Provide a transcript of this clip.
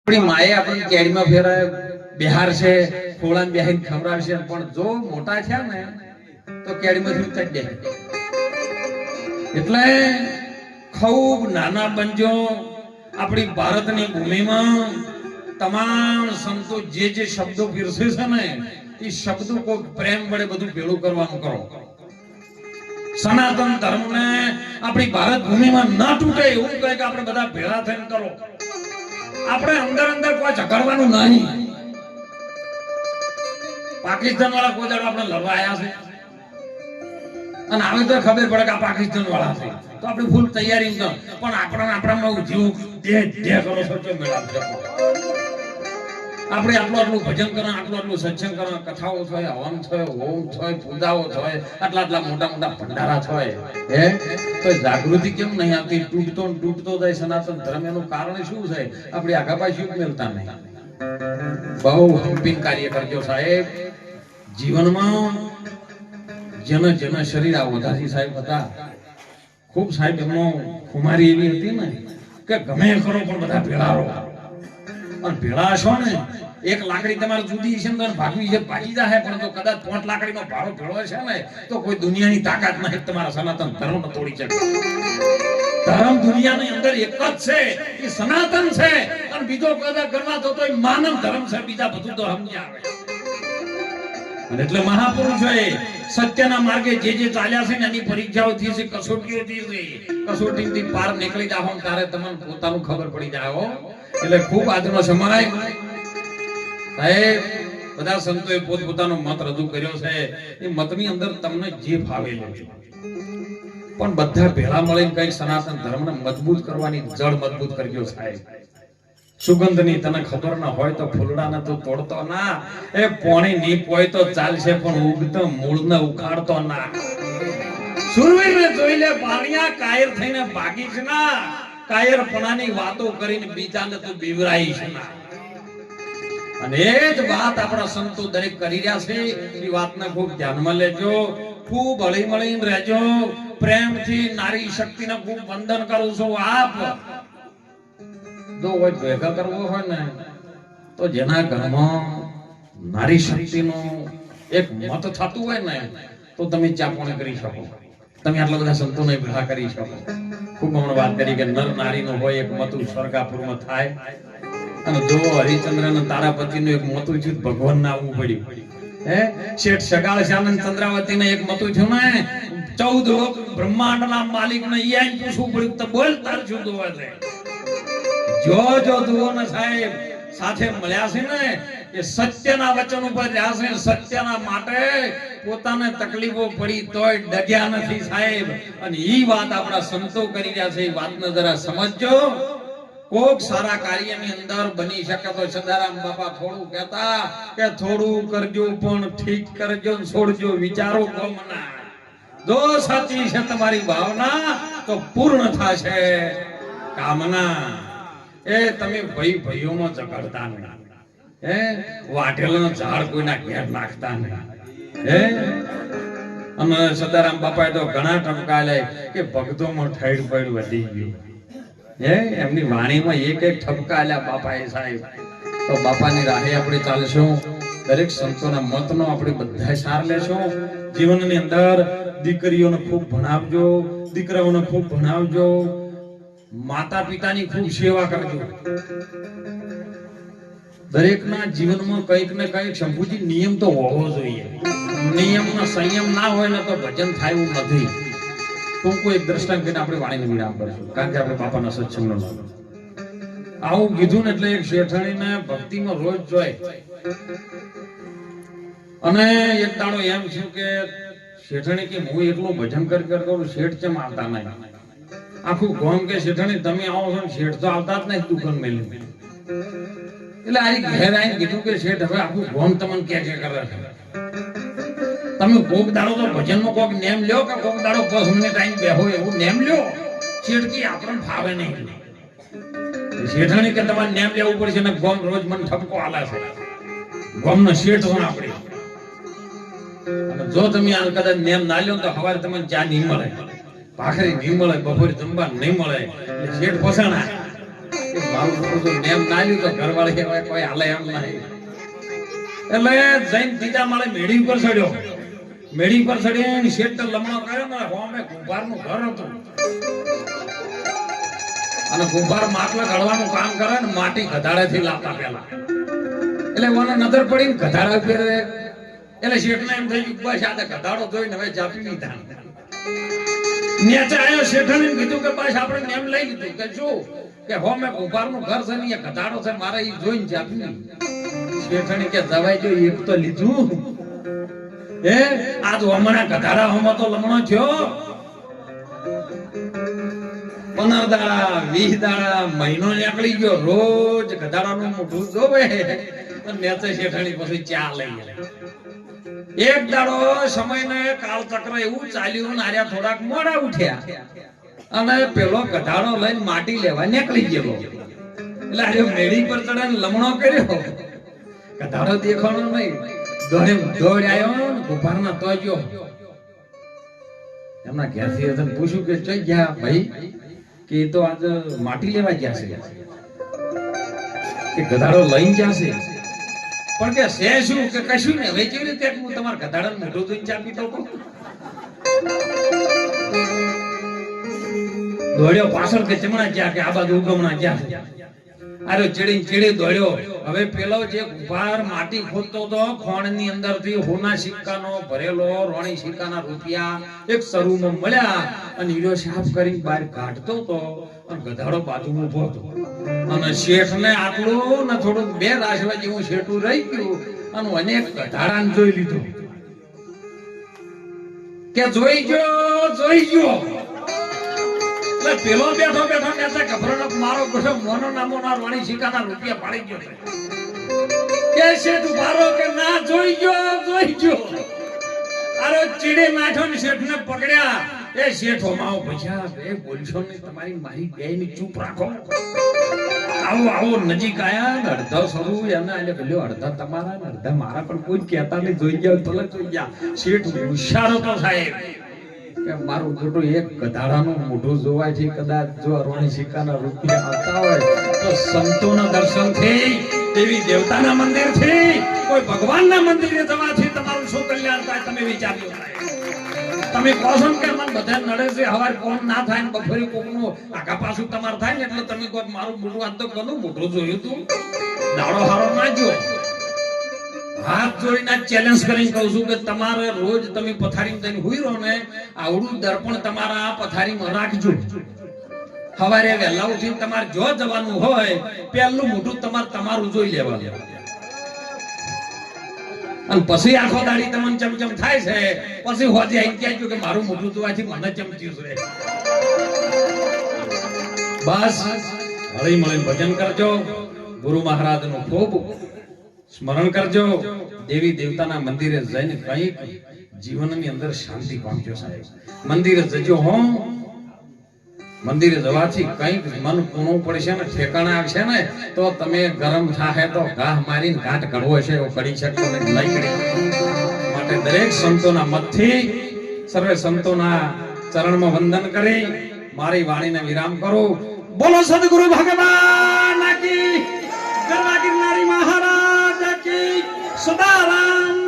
આપણી માએ આપણને કેડીમાં ફેરાય બિહાર છે ખોળામાં બેહીને ખવડાવશે પણ જો મોટા થયા ને તો કેડીમાંથી ઉતરી દે એટલે ખૂબ નાના બનજો આપણી ભારતની ભૂમિમાં તમામ સંતો જે શબ્દો પીરસે છે ને એ શબ્દો કોઈ પ્રેમ વડે બધું ભેળું કરવાનું કરો સનાતન ધર્મને આપણી ભારત ભૂમિમાં ના તૂટે એવું કહે કે આપણે બધા ભેળા થઈને કરો આપણે અંદર અંદર કોઈ ઝઘડવાનું નહીં પાકિસ્તાન વાળા કોઈ દાડો આપણે લડવા આવ્યા છે અને આવે તો ખબર પડે કે આ પાકિસ્તાન વાળા છે તો આપણે ફૂલ તૈયારી પણ આપણામાં જીવ દેહ કરો છો કે મેળા આપણે આટલું ભજન કરો આટલું સત્સંગ કરો કથાઓ થાય હવન થાય હોમ થાય પૂજાઓ થાય આટલા મોટા ભંડારા થાય હે તો જાગૃતિ કેમ નહીં આવતી તૂટતો જાય સનાતન ધર્મ એનું કારણ શું છે આપણે આગા પાછું મેળતા નહીં બહુ હંપીન કાર્ય કરજો સાહેબ જીવનમાં જેના શરીર આ વધારી સાહેબ હતા ખૂબ સાહેબ એમનો ખુમારી એવી હતી ને કે ગમે કરો પણ બધા ભેળા રહો અને ભેળા છો ને એક લાકડી તમારે જુદી છે ને ભાગવી છે ભાગી જાય પણ તો કદાચ 5 લાકડીનો ભારો ભેળો છે ને તો કોઈ દુનિયાની તાકાત નહીં તમારા સનાતન ધર્મ ને તોડી શકે ધર્મ દુનિયાની અંદર એક જ છે એ સનાતન છે અને બીજો કદાચ ગણવા તો એ માનવ ધર્મ છે બીજા બધું તો સમજી આવે અને એટલે મહાપુરુષોએ સત્યના માર્ગે જે ચાલ્યા છે ને એની પરીક્ષાઓ થઈ છે કસોટીઓ થઈ છે કસોટીથી પાર નીકળી જાવ ત્યારે તમને પોતાનું ખબર પડી જાય એટલે ખૂબ આજનો સમય સાહેબ બધા સંતોએ પોતપોતાનો મત રજૂ કર્યો છે એ મતની અંદર તમને જે ફાવે પણ બધા ભેળા મળીને કઈ સનાતન ધર્મને મજબૂત કરવાની જડ મજબૂત કરજો સાહેબ સુગંધની તને ખબર ના હોય તો ફૂલડાને તું તોડતો ના એ પોણી ની પોય તો ચાલશે પણ ઉગતો મૂળને ઉખાડતો ના સુરવીરને જોઈ લે પાણિયા કાયર થઈને ભાગીશ ના કાયરપણાની વાતો કરીને બીજાને તું બીવરાઈશ ના અને એ જ વાત આપણા સંતો દરેક કરી રહ્યા છે એ વાતને ખૂબ ધ્યાનમાં લેજો ખૂબ હળી મળીને રહેજો પ્રેમથી નારી શક્તિને ખૂબ વંદન કરું છું આપ જો હોય ભેગા કરવો હોય ને તો જેના ઘરમાં નારી શક્તિનો એક મત થતું હોય ને તો તમે ચાપોણી કરી શકો તમે આટલા બધા સંતોને ભેગા કરી શકો ખૂબ હમણાં વાત કરી કે નર નારીનો હોય એક મતું સ્વર્ગાપુરમાં થાય અને જો હરિચંદ્ર અને તારાપતિનું એક મતું થયું ભગવાન ના આવવું પડ્યું હે શેઠ સગાળ શ્યાનંદ ચંદ્રાવતી ને એક મતું થયું ને 14 લોક બ્રહ્માંડ ના માલિક ને ઈ પૂછવું પડ્યું તો બોલ તાર શું દોવા છે જો દુઓ ને સાહેબ સાથે મળ્યા છે ને એ સત્યના વચન ઉપર રહ્યા છે સત્યના માટે પોતાને તકલીફો પડી તોય ડગ્યા નથી સાહેબ અને ઈ વાત આપણા સંતો કરી રહ્યા છે એ વાતને જરા સમજજો કોક સારા કાર્યની અંદર બની શકે તો સદારામ બાપા થોડું કહેતા કે થોડું કરજો પણ ઠીક કરજો છોડજો વિચારો ગમના જો સાચી છે તમારી ભાવના તો પૂર્ણ થશે કામના એ તમે ભાઈઓમાં ઝઘડતા નહીં હે વાઢેલાનો ઝાડ કોઈના ઘેર નાખતા નહીં હે અને સદારામ બાપાએ તો ઘણા ટપકાલે કે ભક્તોમાં ઠેડ પડ વધી ગયું હે એમની વાણીમાં એક ઠપકા આલ્યા બાપાએ સાહેબ તો બાપાની રાહે આપણે ચાલશું દરેક સંતોના મતનો આપણે બધા સાર લેશું જીવનની અંદર દીકરીઓને ખૂબ ભણાવજો દીકરાઓને ખૂબ ભણાવજો માતા પિતાની ખૂબ સેવા કરજો દરેકના જીવનમાં કંઈક ને કંઈક શંભુજી નિયમ તો હોવો જોઈએ નિયમનો સંયમ ના હોય ને તો ભજન થાય એવું નથી ટૂંકું એક દ્રષ્ટાંત કરીને આપણે વાણીને વિરામ કરીશું કારણ કે આપણે બાપાના સત્સંગનો આવું કીધું ને એટલે એક શેઠાણીને ભક્તિમાં રોજ જોય અને એક દાડો એમ થયું કે શેઠાણી કે હું એટલું ભજન કરું શેઠ કેમ આવતા નહીં આખું ગામ કે શેઠાણી તમે આવો છો શેઠ તો આવતા જ નહીં દુકાન મેલી એટલે આ ઘેર આવીને કીધું કે શેઠ હવે આખું ગામ તમને કે કરે છે તમે કોક દાડો તો ભજનમાં કોક નેમ લ્યો કે કોક દાડો 5 મિનિટ આઈને બેહો એવું નેમ લ્યો શેઠકી આપણને ફાવે નહીં શેઠાણી કે તમારે નેમ લેવું પડશે ને ગોમ રોજ મને ઠપકો આલે છે ગોમનો શેઠ હું આપણે અને જો તમે આ કદાચ નેમ ના લ્યો તો સવારે તમને ચા નહીં મળે ભાખરી નહીં મળે બપોરે જમવા નહીં મળે એટલે શેઠ ફસાણા કે મારું મોટું જો નેમ ના લ્યું તો ઘરવાળી કહેવાય કોઈ હાલે એમ નહીં. એટલે જઈને ત્રીજા માળે મેડી ઉપર ચડ્યો. મેડી પર ચડીને શેઠ લમણો કર્યો ને હોમે કુંભારનું ઘર હતું. અને કુંભાર માટલા ઘડવાનું કામ કરે ને માટી ગધાડેથી લાવતા પેલા. એટલે મને નજર પડી ને ગધાડા ફેરે. એટલે શેઠને એમ થઈ ગયું બસ આ ગધાડો જોઈને હવે જાપી લીધા. નેચે આયો શેઠને કીધું કે બસ આપણે નેમ લઈ લીધું કે જો કે હોમે કુંભારનું ઘર છે ને એ ગધાડો છે મારે ઈ જોઈને જાપી. શેઠને કે દવાઈ જો એક તો લીધું એ આજ હમણાં ગધાડા હોમો તો લમણો થયો. 15 દાડા 20 દાડા મહિનો નીકળી ગયો. રોજ ગધાડાનું મોઢું જોવે નેચે શેઠણી પછી ચા લઈ. એક દાડો સમયને કાળચક્ર એવું ચાલ્યું ને આર્યા થોડાક મોડા ઉઠ્યા અને પેલો ગધાડો લઈને માટી લેવા નીકળી ગયો. એટલે આર્યો મેડી પર ચડે લમણો કર્યો. ગધાડો દેખાણો નહીં. દોડ આવ્યો કુંભારના તો ગયો. એમના ઘેરથી હતા પૂછ્યું કે ચઈ ગયા ભાઈ કે તો આજ માટી લેવા ગયા છે કે ગધાડો લઈને જશે. પણ કે છે શું કે કશું ને હવે કેવી રીતે હું તમારા ગધાડાને મોઢું જોઈને ચાપી દઉં. દોડ્યો પાછળ કે ચમણા ગયા કે આ બાજુ ઉગમણા ગયા. અરે ચીડી ચીડી દોડ્યો. હવે પેલો જે કુંભાર માટી ખોદતો હતો ખોણની અંદરથી હોના સિક્કાનો ભરેલો રોણી સિક્કાના રૂપિયા એક સરૂમાં મળ્યા અને હીરો સાફ કરીને બહાર કાઢતો હતો અને ગધાડો બાજુમાં ઊભો હતો. અને શેઠને આટલું ને થોડુંક બે રાશવા જેવું શેઠું રહી ગયું અને અનેક ગધાડાને જોઈ લીધું કે જોઈ ગયો. પેલો બેઠો બેઠો નેતા ગભરાનો મારો ગોઠો મોનો નામો ના રોણી સિક્કાના રૂપિયા પાડી ગયો છે. કે શેઠ ઉભારો કે ના જોઈ ગયો. આરો ચીડે નાઠો ને શેઠને પકડ્યા. એ શેઠો માઓ ભજા બે બોલશો ને તમારી મારી બેની ચૂપ રાખો. આવો નજીક આયા ને અડધો સરું એને એટલે બોલ્યો અડધા તમારા ને અડધા મારા. પણ કોઈ કહેતા નહીં જોઈ ગયા ભલે જોઈ ગયા. શેઠ હોશિયાર હતો સાહેબ કે મારું મોટું એક ગધાડાનું મોઢું જોવાથી કદાચ જો રોણી સિક્કાના રૂપિયા આવતા હોય તો સંતોના દર્શન થી દેવી દેવતાના મંદિર થી કોઈ ભગવાનના મંદિરે જવાથી તમારું શું કલ્યાણ થાય તમે વિચાર્યું થાય. તમે કહો છો કે મને બધા નડે છે હવાર કોમ ના થાય ને બફરી કોકનું આગા પાછું તમારે થાય ને એટલે તમે કહો મારું મોઢું આજ તો કોનું મોઢું જોયું તું દાડો હારો ના જો. હાથ જોડીને ચેલેન્જ કરીને કહું છું કે તમારે રોજ તમે પથારીમાં જઈને હુઈ રહો ને આવડું દર્પણ તમારા પથારીમાં રાખજો. સવારે વહેલા ઉઠીને તમારે જો જવાનું હોય પહેલું મોઢું તમારું જોઈ લેવાનું અને પછી આખો દાડી તમને ચમચમ થાય છે પછી હોજે આઈ કહેજો કે મારું મોઢું જોવાથી મને ચમચ્યું છે. બસ હળી મળીને ભજન કરજો. ગુરુ મહારાજનું ખૂબ સ્મરણ કરજો. દેવી દેવતાના મંદિરે જઈને કંઈક જીવનની અંદર શાંતિ પામજો સાહેબ. મંદિરે જજો હો. મંદિરે જવાથી કંઈક મન પૂણું પડશે ને ઠેકાણા આવશે ને તો તમે ગરમ થાહે તો ગાહ મારીને ઘાટ કરવો છે એવો કરી શકતો નહીં કરી. માટે દરેક સંતોના મતથી સર્વે સંતોના ચરણમાં વંદન કરી મારી વાણીને વિરામ કરું. બોલો સદગુરુ ભગવાન કી ગરવા ગિરનારી મહારાજ કી સદારામ